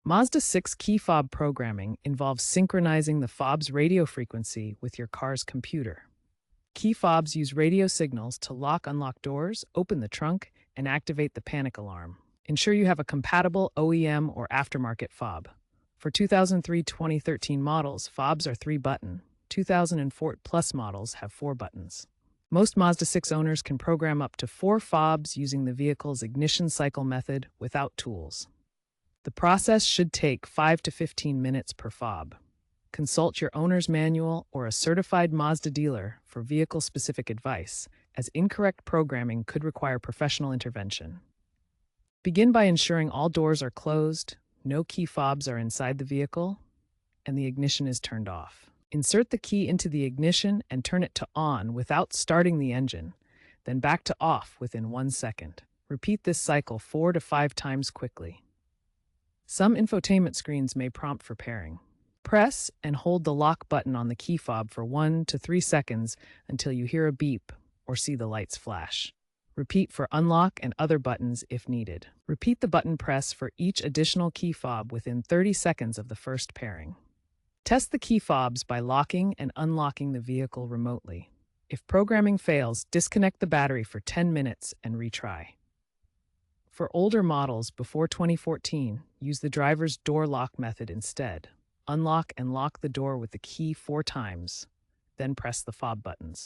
Mazda 6 key fob programming involves synchronizing the fob's radio frequency with your car's computer. Key fobs use radio signals to lock/unlock doors, open the trunk, and activate the panic alarm. Ensure you have a compatible OEM or aftermarket fob. For 2003-2013 models, fobs are 3-button. 2004 Plus models have 4 buttons. Most Mazda 6 owners can program up to 4 fobs using the vehicle's ignition cycle method without tools. The process should take 5 to 15 minutes per fob. Consult your owner's manual or a certified Mazda dealer for vehicle-specific advice, as incorrect programming could require professional intervention. Begin by ensuring all doors are closed, no key fobs are inside the vehicle, and the ignition is turned off. Insert the key into the ignition and turn it to on without starting the engine, then back to off within 1 second. Repeat this cycle 4 to 5 times quickly. Some infotainment screens may prompt for pairing. Press and hold the lock button on the key fob for 1 to 3 seconds until you hear a beep or see the lights flash. Repeat for unlock and other buttons if needed. Repeat the button press for each additional key fob within 30 seconds of the first pairing. Test the key fobs by locking and unlocking the vehicle remotely. If programming fails, disconnect the battery for 10 minutes and retry. For older models before 2014, use the driver's door lock method instead. Unlock and lock the door with the key 4 times, then press the fob buttons.